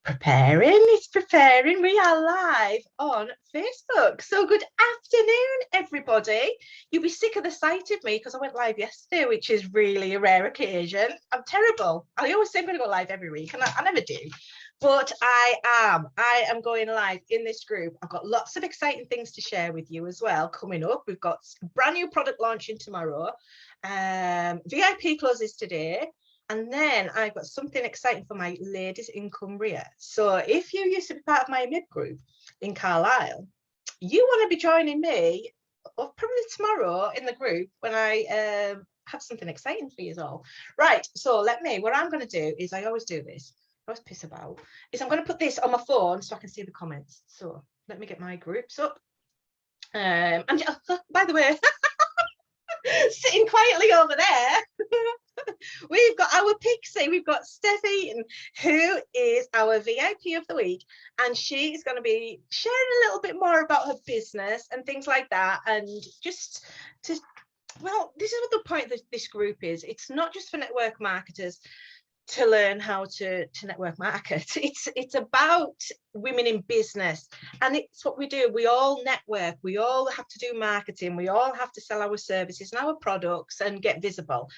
It's preparing. We are live on Facebook. So good afternoon, everybody. You'll be sick of the sight of me because I went live yesterday, which is really a rare occasion. I'm terrible. I always say I'm going to go live every week, and I never do. But I am going live in this group. I've got lots of exciting things to share with you as well coming up. We've got brand new product launching tomorrow. VIP closes today. And then I've got something exciting for my ladies in Cumbria. So if you used to be part of my mid group in Carlisle, you want to be joining me probably tomorrow in the group when I have something exciting for you all. Right, so what I'm going to do is, I always do this, I always piss about, is I'm going to put this on my phone so I can see the comments. So let me get my groups up. And by the way, sitting quietly over there, we've got our Pixie. We've got Steph Eaton, who is our VIP of the week, and she is going to be sharing a little bit more about her business and things like that. And just to, well, this is what the point that this group is. It's not just for network marketers to learn how to network market. It's about women in business, and it's what we do. We all network, we all have to do marketing, we all have to sell our services and our products and get visible.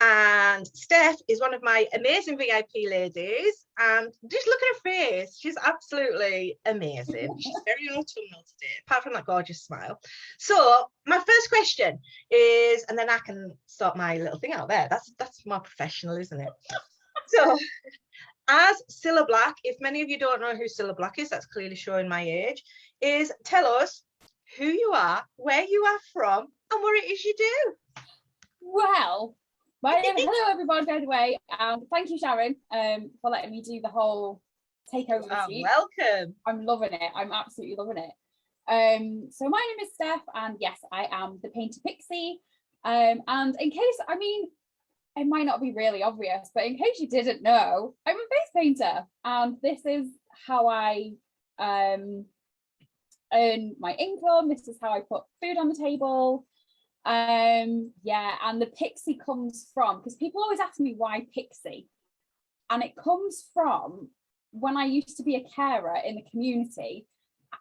And Steph is one of my amazing VIP ladies, and just look at her face, she's absolutely amazing. She's very autumnal today, apart from that gorgeous smile. So my first question is, and then I can sort my little thing out there, that's more professional, isn't it? So, as Cilla Black, if many of you don't know who Cilla Black is, that's clearly showing my age, is tell us who you are, where you are from, and what it is you do. Well, hello everyone, by the way, thank you, Sharon, for letting me do the whole takeover this week. Welcome. I'm loving it. I'm absolutely loving it. So my name is Steph, and yes, I am the Painter Pixie. And in case, it might not be really obvious, but in case you didn't know, I'm a face painter, and this is how I earn my income. This is how I put food on the table. And the Pixie comes from, because people always ask me why Pixie, and it comes from when I used to be a carer in the community,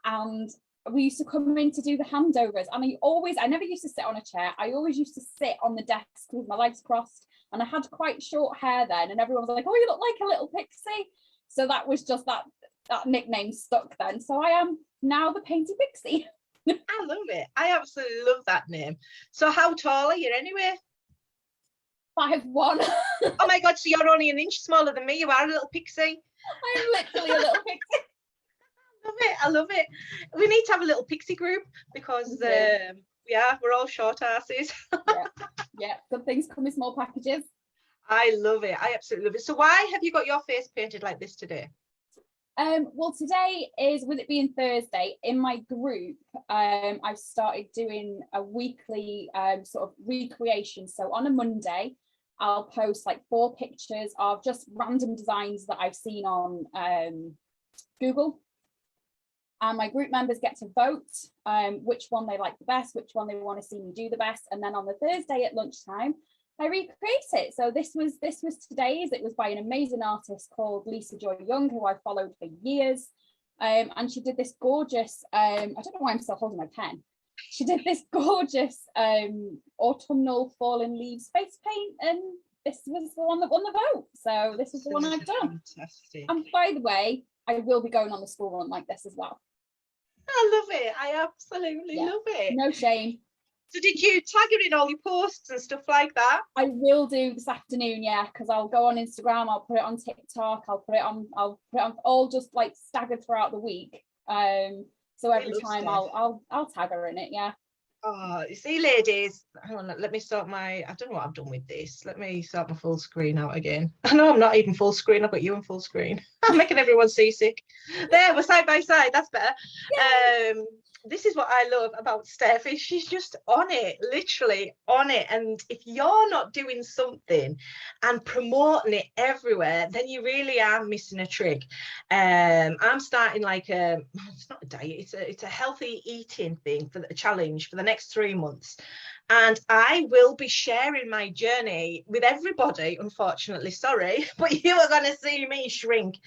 and we used to come in to do the handovers, and I never used to sit on a chair. I always used to sit on the desk with my legs crossed, and I had quite short hair then, and everyone was like, oh, you look like a little pixie. So that was just that nickname stuck then. So I am now the Painter Pixie. I love it. I absolutely love that name. So how tall are you anyway? 5'1". Oh my God, so you're only an inch smaller than me. You are a little pixie. I'm literally a little pixie. I love it. We need to have a little pixie group because we're all short asses. Yeah, good things come in small packages. I love it. I absolutely love it. So why have you got your face painted like this today? Well, today is, with it being Thursday, in my group, I've started doing a weekly sort of recreation. So on a Monday, I'll post like 4 pictures of just random designs that I've seen on Google. And my group members get to vote which one they like the best, which one they want to see me do the best. And then on the Thursday at lunchtime, I recreate it. So this was today's. It was by an amazing artist called Lisa Joy Young, who I followed for years. And she did this gorgeous, I don't know why I'm still holding my pen. She did this gorgeous autumnal fallen leaves face paint, and this was the one that won the vote. So this is the one I've done. Fantastic. And by the way, I will be going on the school run like this as well. I love it. I absolutely love it. No shame. So did you tag her in all your posts and stuff like that? I will do this afternoon, because I'll go on Instagram, I'll put it on TikTok, I'll put it on all just like staggered throughout the week. So every time I'll tag her in it, Oh, you see, ladies, hang on, let me sort I don't know what I've done with this. Let me sort my full screen out again. I know I'm not even full screen, I've got you in full screen. I'm making everyone seasick. There, we're side by side, that's better. Yay. This is what I love about Steph, is she's just on it, literally on it. And if you're not doing something and promoting it everywhere, then you really are missing a trick. I'm starting like it's not a diet, it's a healthy eating thing, for a challenge for the next 3 months. And I will be sharing my journey with everybody, unfortunately, sorry, but you are going to see me shrink.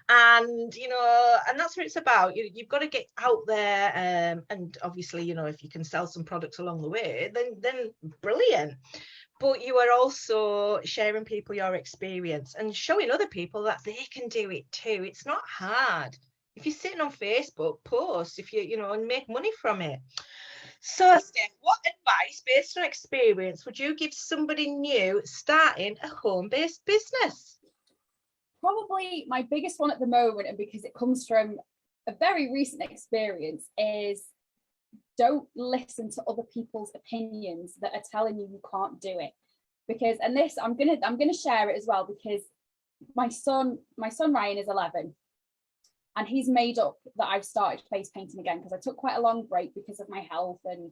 And, and that's what it's about. You've got to get out there. And obviously, if you can sell some products along the way, then brilliant. But you are also sharing people your experience and showing other people that they can do it too. It's not hard. If you're sitting on Facebook, post, if and make money from it. So, Steph, what advice, based on experience, would you give somebody new starting a home-based business? Probably my biggest one at the moment, and because it comes from a very recent experience, is don't listen to other people's opinions that are telling you can't do it. Because, and this, I'm gonna share it as well, because my son Ryan is 11. And he's made up that I've started face painting again, because I took quite a long break because of my health and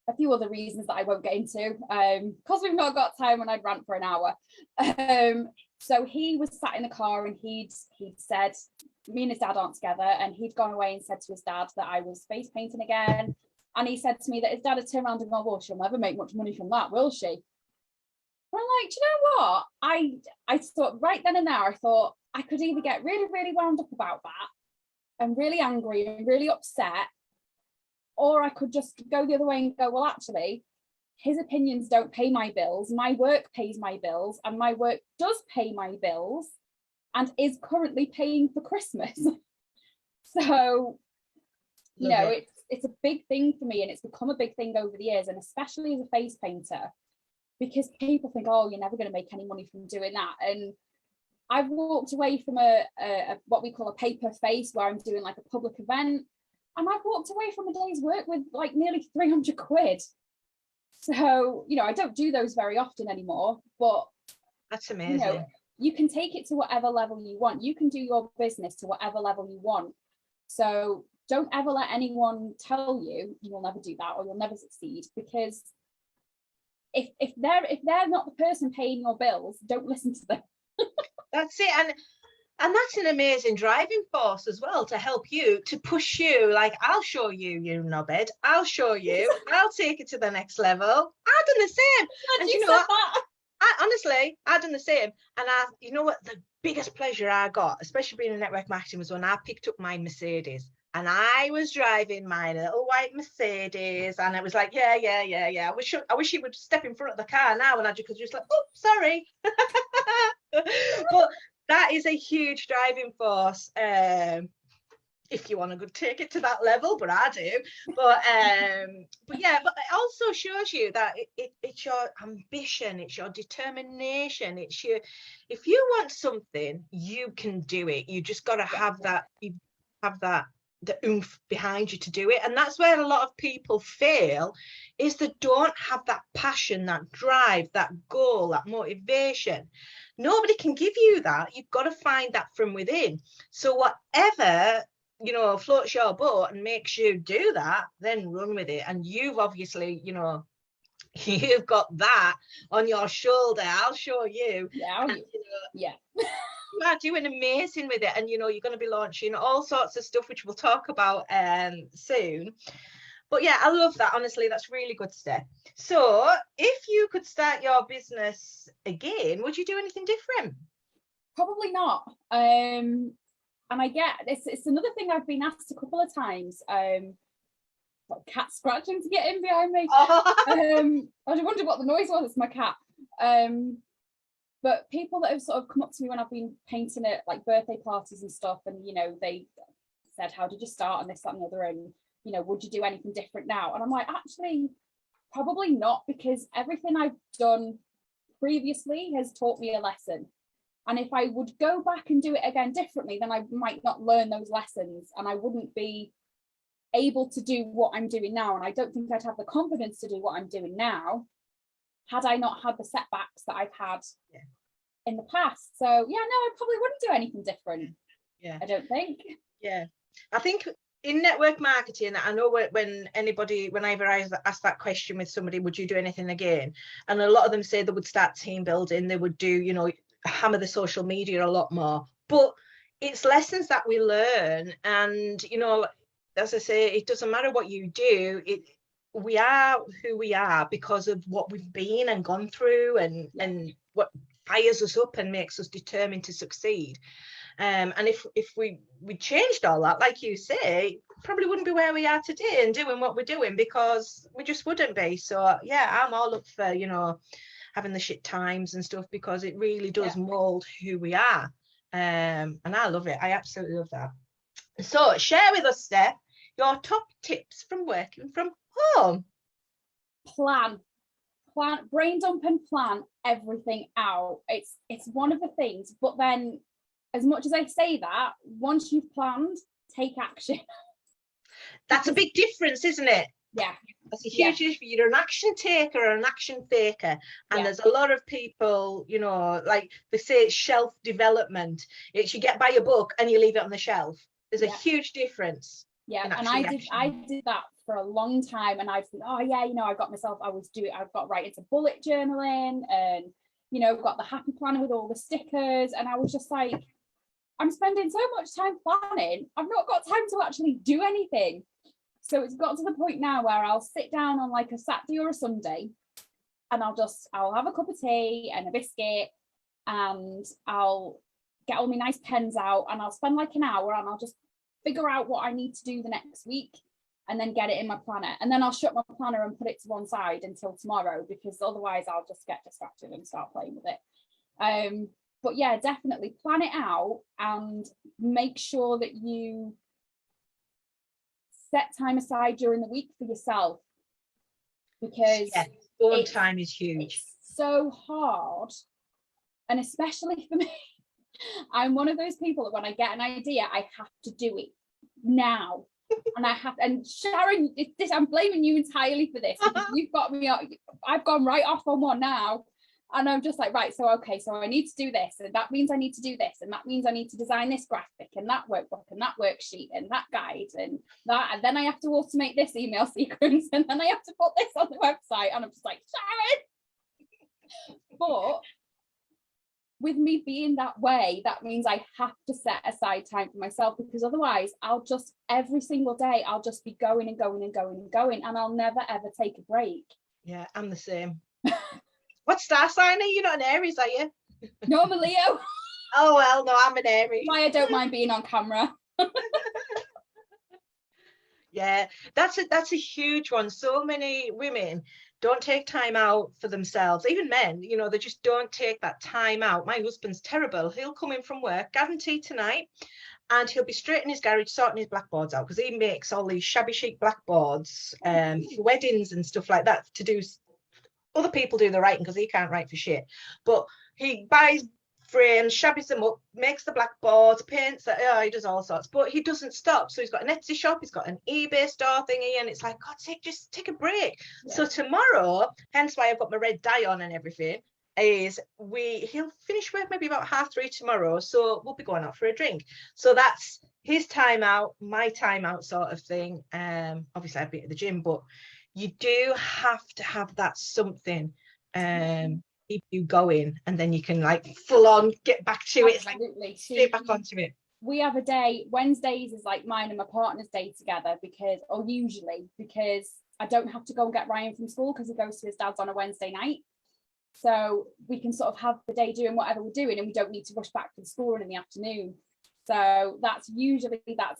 a few other reasons that I won't get into, because we've not got time and I'd rant for an hour. So he was sat in the car and he'd said, me and his dad aren't together, and he'd gone away and said to his dad that I was face painting again. And he said to me that his dad had turned around and gone, well, she'll never make much money from that, will she? And I'm like, do you know what? I thought right then and there, I thought I could either get really, really wound up about that and really angry and really upset, or I could just go the other way and go, well, actually, his opinions don't pay my bills. My work pays my bills, and my work does pay my bills and is currently paying for Christmas. So, it's a big thing for me, and it's become a big thing over the years, and especially as a face painter, because people think, oh, you're never going to make any money from doing that. And I've walked away from a what we call a paper face, where I'm doing like a public event, and I've walked away from a day's work with like nearly 300 quid. So, I don't do those very often anymore, but that's amazing. You can take it to whatever level you want. You can do your business to whatever level you want. So don't ever let anyone tell you will never do that or you'll never succeed, because if they're not the person paying your bills, don't listen to them. That's it. And that's an amazing driving force as well, to help you, to push you. Like, I'll show you, you knobhead. I'll show you. I'll take it to the next level. I've done the same. And you know what? I've done the same. And you know what? The biggest pleasure I got, especially being in network marketing, was when I picked up my Mercedes. And I was driving my little white Mercedes, and I was like, yeah. I wish he would step in front of the car now, and I could just like, oh, sorry. But that is a huge driving force. If you want to go take it to that level, but I do. But yeah, but it also shows you that it's your ambition, it's your determination, it's your, if you want something, you can do it. You just got to have that. You have that. The oomph behind you to do it. And that's where a lot of people fail, is they don't have that passion, that drive, that goal, that motivation. Nobody can give you that. You've got to find that from within. So whatever floats your boat and makes you do that, then run with it. And you've obviously you've got that on your shoulder. I'll show you. Yeah. You are doing amazing with it, and you're going to be launching all sorts of stuff, which we'll talk about soon. But yeah, I love that. Honestly, that's really good stuff. So if you could start your business again, would you do anything different? Probably not. And I get it's another thing I've been asked a couple of times. Got a cat scratching to get in behind me. I wonder what the noise was. It's my cat. But people that have sort of come up to me when I've been painting at like birthday parties and stuff, and they said, how did you start, and this, that, and the other, and would you do anything different now? And I'm like, actually, probably not, because everything I've done previously has taught me a lesson. And if I would go back and do it again differently, then I might not learn those lessons, and I wouldn't be able to do what I'm doing now. And I don't think I'd have the confidence to do what I'm doing now had I not had the setbacks that I've had in the past. So yeah, no, I probably wouldn't do anything different. Yeah, I don't think. Yeah, I think in network marketing, I know whenever I ask that question with somebody, would you do anything again? And a lot of them say they would start team building, they would do, hammer the social media a lot more. But it's lessons that we learn, and as I say, it doesn't matter what you do. we are who we are because of what we've been and gone through, and what fires us up and makes us determined to succeed. And if we changed all that, like you say, probably wouldn't be where we are today and doing what we're doing, because we just wouldn't be. So yeah, I'm all up for, you know, having the shit times and stuff, because it really does mold who we are. And I love it. I absolutely love that. So share with us, Steph, your top tips from working from home. Plan, brain dump and plan everything out. It's one of the things, but then as much as I say that, once you've planned, take action. That's a big difference, isn't it? Yeah. That's a huge difference. You're an action taker or an action faker. And there's a lot of people, you know, like they say it's shelf development. It's you get by a book and you leave it on the shelf. There's a huge difference. Yeah, and I did that for a long time, and I've said, oh yeah, you know, I've got right into bullet journaling, and you know, got the happy planner with all the stickers, and I was just like, I'm spending so much time planning, I've not got time to actually do anything. So it's got to the point now where I'll sit down on like a Saturday or a Sunday, and I'll have a cup of tea and a biscuit, and I'll get all my nice pens out, and I'll spend like an hour, and I'll just figure out what I need to do the next week, and then get it in my planner, and then I'll shut my planner and put it to one side until tomorrow, because otherwise I'll just get distracted and start playing with it. But yeah, definitely plan it out and make sure that you set time aside during the week for yourself, because phone time is huge. It's so hard, and especially for me, I'm one of those people that when I get an idea, I have to do it now. And Sharon, I'm blaming you entirely for this, because you've got me, I've gone right off on one now. And I'm just like, right, so I need to do this, and that means I need to do this, and that means I need to design this graphic and that workbook and that worksheet and that guide and that, and then I have to automate this email sequence, and then I have to put this on the website, and I'm just like, Sharon. But with me being that way, that means I have to set aside time for myself, because otherwise I'll just, every single day, I'll just be going and going and going and going, and I'll never ever take a break. Yeah, I'm the same. What star sign are you? You're not an Aries, are you? No, I'm a Leo. Oh, well, no, I'm an Aries. Why I don't mind being on camera. Yeah, that's a huge one. So many women don't take time out for themselves. Even men, you know, they just don't take that time out. My husband's terrible. He'll come in from work, guaranteed tonight, and he'll be straight in his garage sorting his blackboards out, because he makes all these shabby chic blackboards for weddings and stuff like that, to do. Other people do the writing because he can't write for shit, but he buys frames, shabbies them up, makes the blackboards, paints it. He does all sorts, but he doesn't stop. So he's got an Etsy shop, he's got an eBay store thingy, and it's like, God's sake, just take a break. So tomorrow, hence why I've got my red dye on and everything, is he'll finish work maybe about 3:30 tomorrow, so we'll be going out for a drink. So that's his time out, my time out, sort of thing. Obviously I've been at the gym, but you do have to have that something keep you going, and then you can like full on get back to it. It's like straight back onto it. We have a day, Wednesdays is like mine and my partner's day together, usually because I don't have to go and get Ryan from school, because he goes to his dad's on a Wednesday night. So we can sort of have the day doing whatever we're doing, and we don't need to rush back to the school in the afternoon. So that's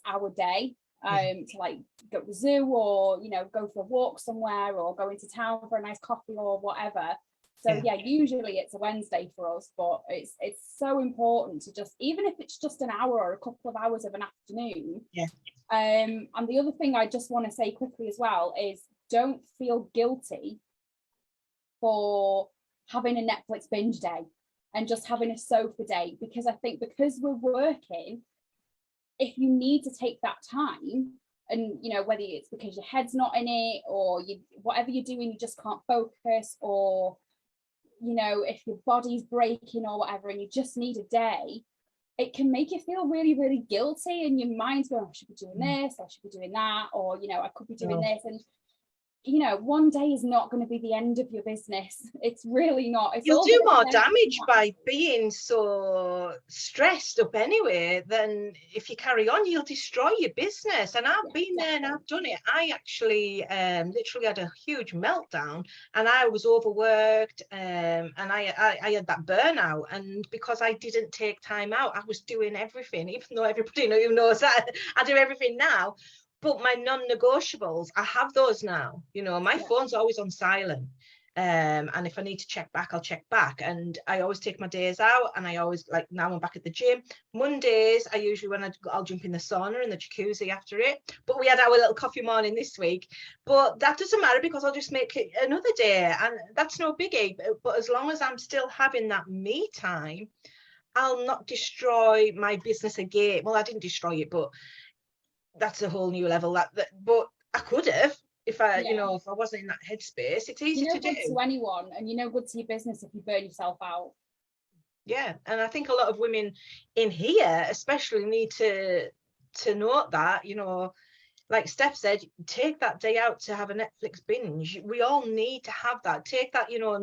our day. To like go to the zoo, or you know, go for a walk somewhere, or go into town for a nice coffee or whatever. So usually it's a Wednesday for us, but it's so important to just, even if it's just an hour or a couple of hours of an afternoon. And the other thing I just want to say quickly as well is, don't feel guilty for having a Netflix binge day and just having a sofa day, because I think because we're working, if you need to take that time, and you know, whether it's because your head's not in it, or whatever you're doing, you just can't focus, or you know, if your body's breaking or whatever, and you just need a day, it can make you feel really, really guilty, and your mind's going, I should be doing this, I should be doing that, or you know, I could be doing this. And you know, one day is not going to be the end of your business. It's really not. It's You'll all do gonna more be damage by being so stressed up anyway than if you carry on. You'll destroy your business. And I've been there and I've done it. I actually literally had a huge meltdown, and I was overworked, and I had that burnout. And because I didn't take time out, I was doing everything, even though everybody knows that I do everything now. But my non-negotiables, I have those now. You know, my phone's always on silent. And if I need to check back, I'll check back. And I always take my days out, and I always, like, now I'm back at the gym. Mondays, I usually, I'll jump in the sauna and the jacuzzi after it. But we had our little coffee morning this week. But that doesn't matter, because I'll just make it another day, and that's no biggie. But as long as I'm still having that me time, I'll not destroy my business again. Well, I didn't destroy it, but that's a whole new level. But I could have, if I, you know, if I wasn't in that headspace. It's easy to do. Good to anyone, and good to your business if you burn yourself out. Yeah, and I think a lot of women in here, especially, need to note that, you know, like Steph said, take that day out to have a Netflix binge. We all need to have that. Take that, you know,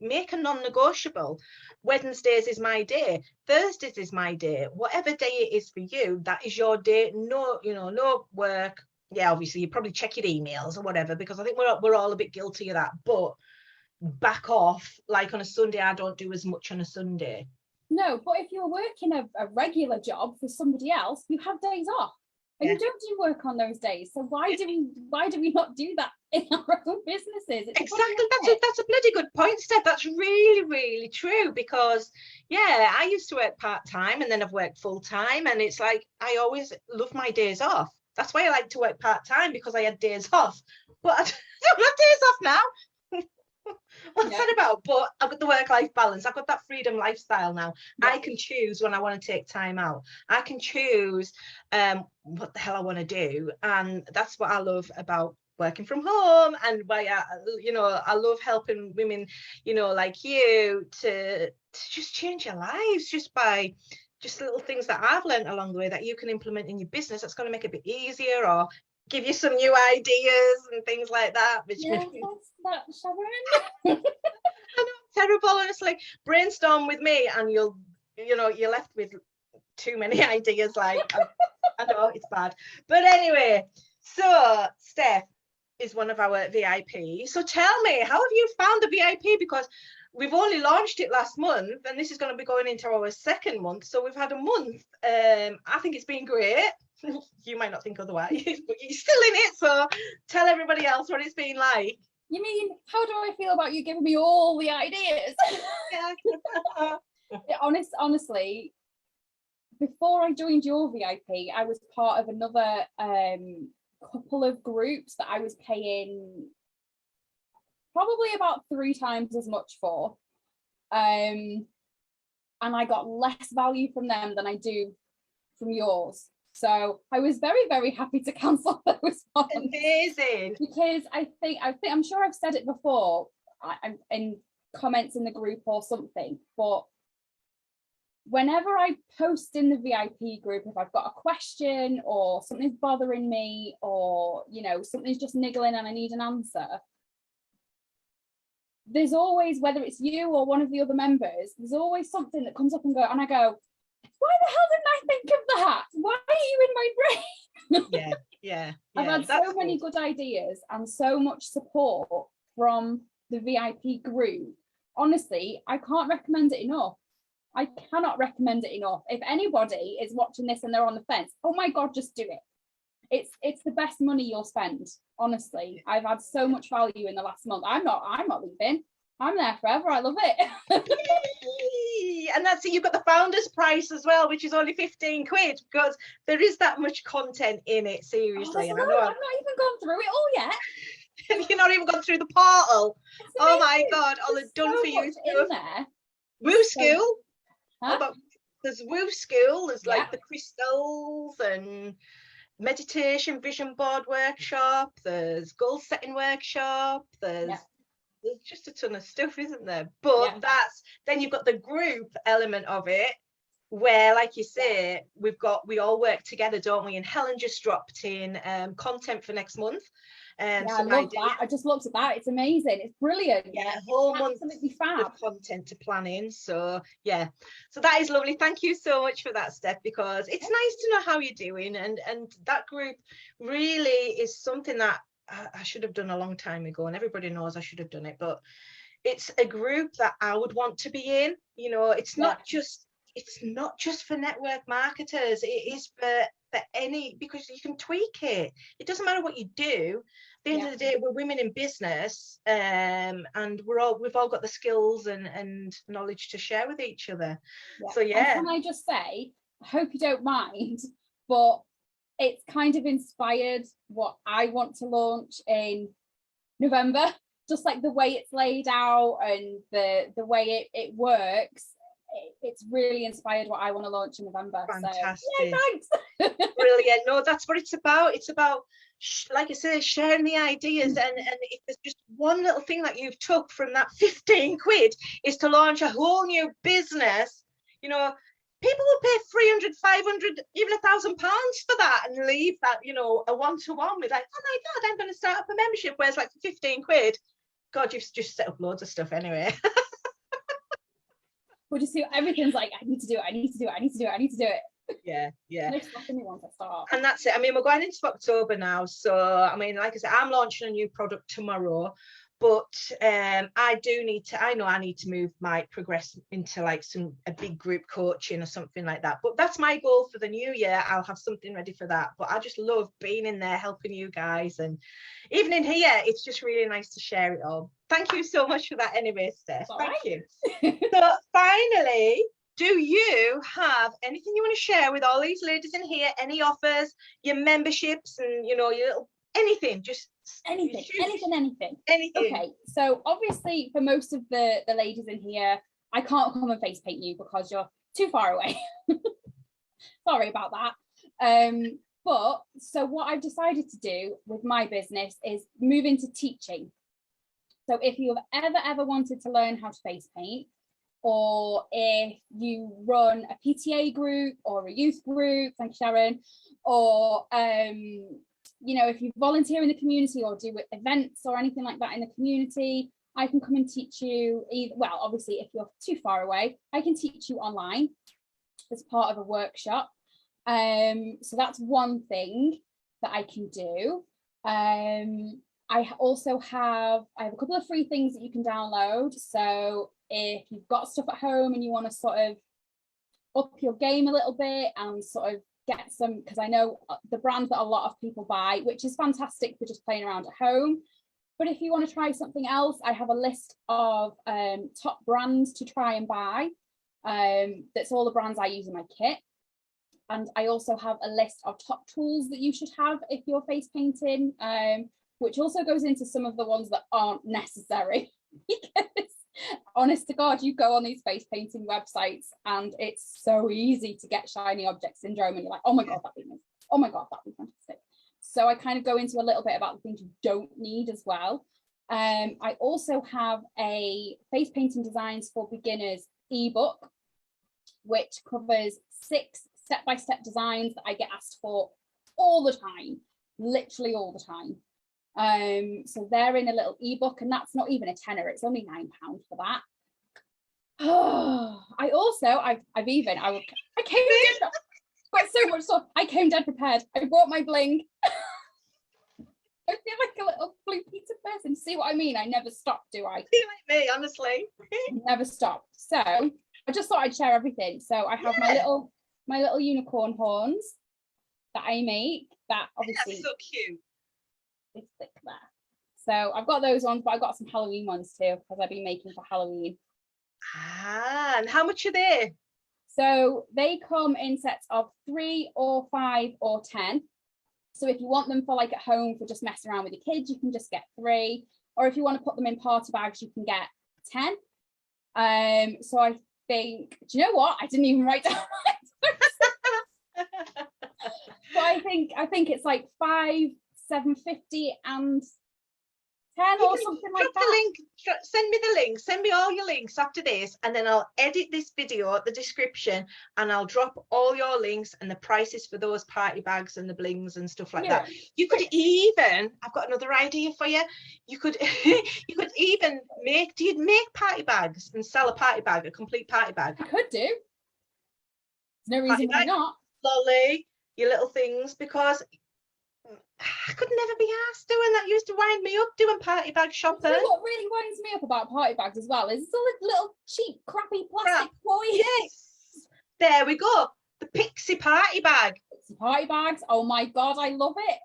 make a non-negotiable. Wednesdays is my day. Thursdays is my day. Whatever day it is for you, that is your day. No, you know, no work. Yeah, obviously you probably check your emails or whatever, because I think we're all a bit guilty of that. But back off. Like on a Sunday, I don't do as much on a Sunday. No, but if you're working a regular job for somebody else, you have days off. And you don't do work on those days. So why do we not do that in our own businesses? Exactly. That's a bloody good point, Steph. That's really, really true, because I used to work part-time, and then I've worked full-time, and it's like I always love my days off. That's why I like to work part-time, because I had days off. But I don't have days off now. What's that about? But I've got the work-life balance. I've got that freedom lifestyle now. I can choose when I want to take time out. I can choose what the hell I want to do, and that's what I love about working from home, and why I love helping women, you know, like you, to just change your lives just by just little things that I've learned along the way that you can implement in your business. That's going to make it a bit easier, or give you some new ideas and things like that. That's Sharon. I know, terrible, honestly. Brainstorm with me, and you're left with too many ideas. Like, I know it's bad, but anyway. So Steph is one of our VIPs. So tell me, how have you found the VIP? Because we've only launched it last month, and this is going to be going into our second month. So we've had a month. I think it's been great. You might not think otherwise, but you're still in it. So tell everybody else what it's been like. You mean, how do I feel about you giving me all the ideas? Yeah. Honestly, before I joined your VIP, I was part of another couple of groups that I was paying probably about 3 times as much for. And I got less value from them than I do from yours. So I was very, very happy to cancel those ones. Amazing. Because I'm sure I've said it before, I'm in comments in the group or something, but whenever I post in the VIP group, if I've got a question or something's bothering me, or, you know, something's just niggling and I need an answer, there's always, whether it's you or one of the other members, there's always something that comes up and I go, why the hell didn't I think of that? Why are you in my brain? Yeah. I've had so many good ideas and so much support from the VIP group. Honestly, I can't recommend it enough. I cannot recommend it enough. If anybody is watching this and they're on the fence, oh my God, just do it. It's the best money you'll spend. Honestly, I've had so much value in the last month. I'm not leaving. I'm there forever. I love it. And that's it. You've got the founder's price as well, which is only 15 quid, because there is that much content in it. Seriously, and I've not even gone through it all yet. You've not even gone through the portal. Oh my God! All the done for you stuff. In there. Woo School. Huh? There's Woo School. There's like the crystals and meditation vision board workshop. There's goal setting workshop. There's just a ton of stuff, isn't there? But then you've got the group element of it, where, like you say, we all work together, don't we? And Helen just dropped in content for next month. Yeah, I love that. I just looked at that. It's amazing. It's brilliant. Yeah, a whole month of content to plan in. So yeah, so that is lovely. Thank you so much for that, Steph, because it's nice to know how you're doing, and that group really is something that I should have done a long time ago, and everybody knows I should have done it, but it's a group that I would want to be in. You know, it's not just for network marketers. It is for any, because you can tweak it. It doesn't matter what you do. At the end of the day, we're women in business, and we've all got the skills and knowledge to share with each other. So yeah. And can I just say, I hope you don't mind, but it's kind of inspired what I want to launch in November. Just like the way it's laid out and the way it works, it's really inspired what I want to launch in November. Fantastic. So, yeah, thanks. Brilliant. No, that's what it's about. It's about, like I say, sharing the ideas. And if there's just one little thing that you've took from that 15 quid is to launch a whole new business, you know, people will pay 300, 500, even £1,000 for that and leave that, you know, a one-to-one with like, oh my God, I'm going to start up a membership, whereas like for 15 quid, God, you've just set up loads of stuff anyway. We'll just see, everything's like, I need to do it. Yeah. No stopping me once I start. And that's it. I mean, we're going into October now, so I mean, like I said, I'm launching a new product tomorrow, but I know I need to progress into like a big group coaching or something like that. But that's my goal for the new year. I'll have something ready for that. But I just love being in there, helping you guys, and even in here, it's just really nice to share it all. Thank you so much for that anyway, Steph. Thank you. So finally, do you have anything you want to share with all these ladies in here? Any offers, your memberships, and you know, your little anything, just anything. Okay, so obviously for most of the ladies in here, I can't come and face paint you because you're too far away. Sorry about that. But so what I've decided to do with my business is move into teaching. So if you have ever wanted to learn how to face paint, or if you run a PTA group or a youth group, thank you, Sharon, or you know, if you volunteer in the community or do events or anything like that in the community, I can come and teach you. Well, obviously, if you're too far away, I can teach you online as part of a workshop. So that's one thing that I can do. I also have a couple of free things that you can download. So if you've got stuff at home and you want to sort of up your game a little bit and sort of get some, because I know the brand that a lot of people buy, which is fantastic for just playing around at home. But if you want to try something else, I have a list of top brands to try and buy. That's all the brands I use in my kit. And I also have a list of top tools that you should have if you're face painting, which also goes into some of the ones that aren't necessary. Because honest to God, you go on these face painting websites and it's so easy to get shiny object syndrome and you're like, oh my God, that'd be nice. Oh my God, that'd be fantastic. So I kind of go into a little bit about the things you don't need as well. I also have a face painting designs for beginners ebook, which covers 6 step-by-step designs that I get asked for all the time, literally all the time. So they're in a little ebook, and that's not even a tenner, it's only £9 for that. I came dead, got so much stuff. I came dead prepared. I brought my bling. I feel like a little blue pizza person. See what I mean? I never stop, do I? Be like me, honestly. Never stop. So I just thought I'd share everything. So I have my little unicorn horns that I make. That obviously that's so cute. It's thick there. So I've got those ones, but I've got some Halloween ones too because I've been making for Halloween. And how much are they? So they come in sets of 3 or 5 or 10. So if you want them for like at home for just messing around with your kids, you can just get 3. Or if you want to put them in party bags, you can get 10. So I think, do you know what? I didn't even write down. But I think it's like 5, 750 and 10 or something like drop that. the link, send me the link, send me all your links after this, and then I'll edit this video, the description, and I'll drop all your links and the prices for those party bags and the blings and stuff like that. You could even, I've got another idea for you. You could you could even do you make party bags and sell a party bag, a complete party bag? I could do. There's no reason why not. Lolly, your little things, because I could never be asked doing that. Used to wind me up doing party bag shopping. You know what really winds me up about party bags as well is it's all a little cheap, crappy plastic toy. Yes, there we go. The Pixie party bag. Pixie party bags. Oh my god, I love it.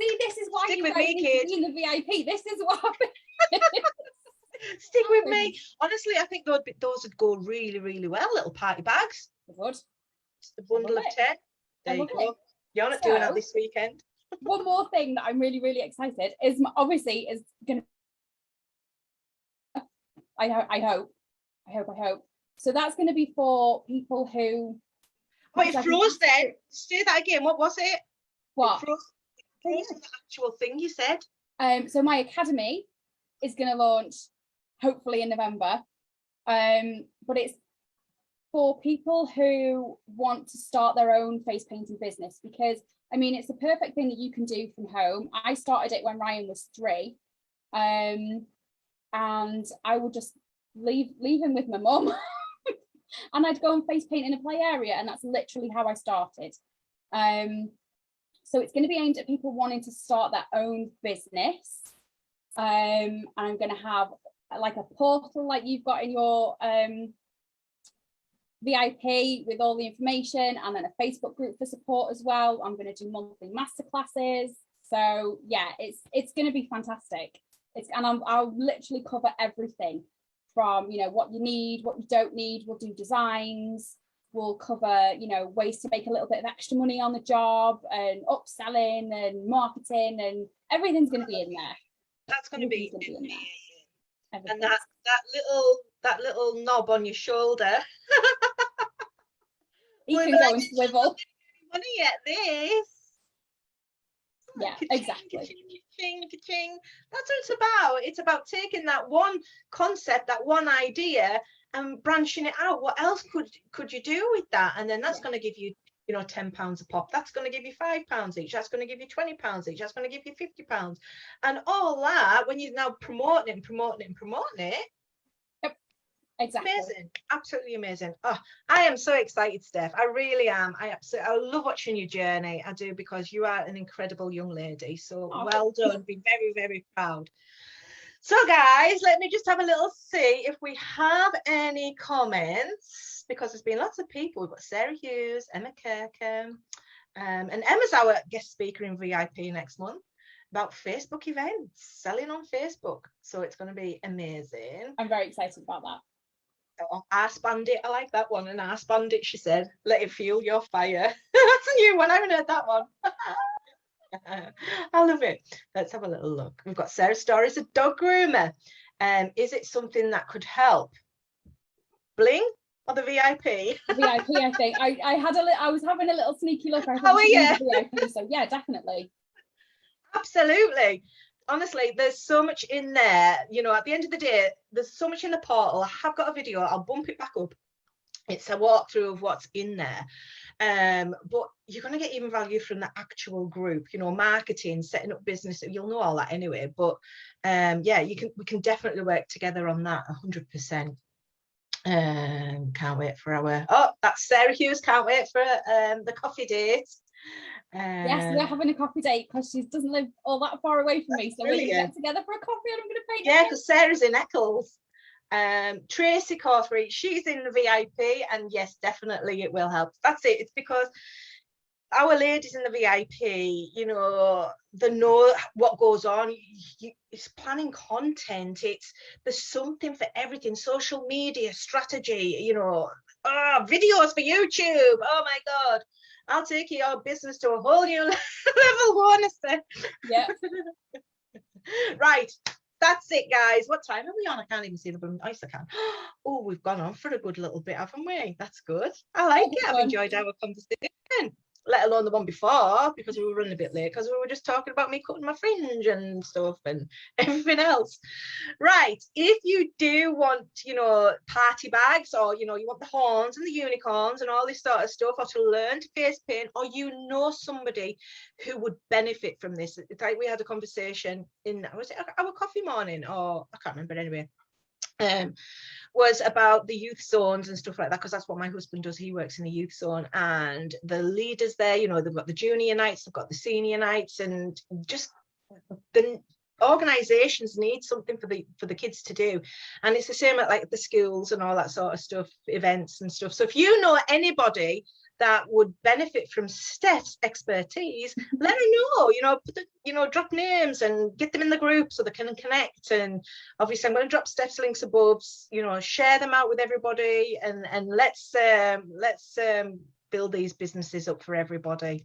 See, this is why Stick you with guys me, need kid. to be in the VIP. This is what. Stick with me. Honestly, I think those would go really, really well. Little party bags. Good. Just a bundle of 10. There you go. You're not doing that this weekend. One more thing that I'm really, really excited is obviously is going to. I hope. So that's going to be for people who. Wait, it froze then. Say that again. What was it? What? It froze the actual thing you said. So my academy is going to launch hopefully in November. But it's for people who want to start their own face painting business, because I mean it's the perfect thing that you can do from home. I started it when Ryan was 3, and I would just leave him with my mum and I'd go and face paint in a play area, and that's literally how I started. So it's going to be aimed at people wanting to start their own business, and I'm going to have like a portal like you've got in your VIP with all the information, and then a Facebook group for support as well. I'm going to do monthly masterclasses. So yeah, it's going to be fantastic. I'll literally cover everything from, you know, what you need, what you don't need. We'll do designs. We'll cover, you know, ways to make a little bit of extra money on the job, and upselling and marketing, and everything's going to be in there. That's going to be in there. And that little knob on your shoulder. You can go and swivel. Money at this. Yeah, exactly. Ka-ching, ka-ching. That's what it's about. It's about taking that one concept, that one idea, and branching it out. What else could you do with that? And then that's going to give you, you know, £10 a pop. That's going to give you £5 each. That's going to give you £20 each. That's going to give you £50. And all that, when you're now promoting it. Yep, exactly. Amazing, absolutely amazing. Oh, I am so excited, Steph. I really am. I love watching your journey. I do, because you are an incredible young lady. So well done. Be very, very proud. So guys, let me just have a little see if we have any comments, because there's been lots of people. We've got Sarah Hughes, Emma Kirkham, and Emma's our guest speaker in VIP next month about Facebook events, selling on Facebook. So it's going to be amazing. I'm very excited about that. Oh, Ask Bandit, I like that one. And Ask Bandit, she said, let it fuel your fire. That's a new one. I haven't heard that one. I love it. Let's have a little look. We've got Sarah Stories, a dog groomer. Is it something that could help? Bling or the VIP? VIP, I think. I was having a little sneaky look. Oh yeah. VIP, so yeah, definitely. Absolutely. Honestly, there's so much in there. You know, at the end of the day, there's so much in the portal. I have got a video. I'll bump it back up. It's a walkthrough of what's in there. But you're going to get even value from the actual group, you know, marketing, setting up business. You'll know all that anyway. But yeah, we can definitely work together on that 100%. Can't wait for that's Sarah Hughes. Can't wait for the coffee date. Yes, we're having a coffee date because she doesn't live all that far away from me. So we're going to get together for a coffee, and I'm going to paint. Yeah, because Sarah's in Eccles. Tracy Corthwaite, she's in the VIP, and yes, definitely it will help. That's it. It's because our ladies in the VIP, you know, they know what goes on. It's planning content. There's something for everything. Social media strategy, you know, videos for YouTube. Oh my God. I'll take your business to a whole new level, honestly. Yeah. Right. That's it, guys. What time are we on? I can't even see the button. I can. Oh, we've gone on for a good little bit, haven't we? That's good. I like it. I've enjoyed our conversation. let alone the one before, because we were running a bit late, because we were just talking about me cutting my fringe and stuff and everything else. Right, if you do want, you know, party bags, or, you know, you want the horns and the unicorns and all this sort of stuff, or to learn to face paint, or you know somebody who would benefit from this. It's like we had a conversation in, was it our coffee morning, or I can't remember, anyway, was about the youth zones and stuff like that, because that's what my husband does. He works in the youth zone, and the leaders there, you know, they've got the junior nights, they've got the senior nights, and just the organizations need something for the kids to do. And it's the same at like the schools and all that sort of stuff, events and stuff. So if you know anybody that would benefit from Steph's expertise, let her know, you know, drop names and get them in the group so they can connect. And obviously I'm going to drop Steph's links above, you know, share them out with everybody, and let's build these businesses up for everybody.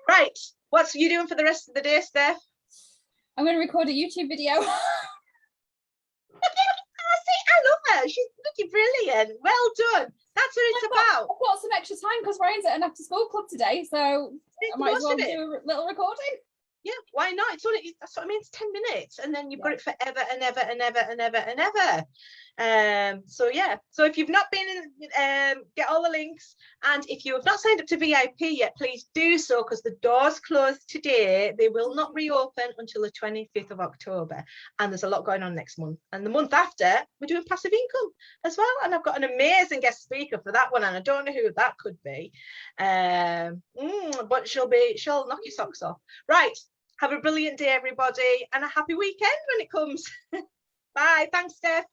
Right, what's you doing for the rest of the day, Steph? I'm going to record a YouTube video. See, I love her. She's looking brilliant. Well done. That's what it's about. I've got some extra time because Ryan's at an after school club today, so I might as well do a little recording. Yeah, why not? It's only, that's what I mean, it's 10 minutes, and then you've got it forever and ever and ever and ever and ever. So yeah, so if you've not been in, get all the links, and if you have not signed up to VIP yet, please do so, because the doors close today. They will not reopen until the 25th of October, and there's a lot going on next month, and the month after we're doing passive income as well, and I've got an amazing guest speaker for that one, and I don't know who that could be, but she'll knock your socks off. Right, have a brilliant day, everybody, and a happy weekend when it comes. Bye. Thanks, Steph.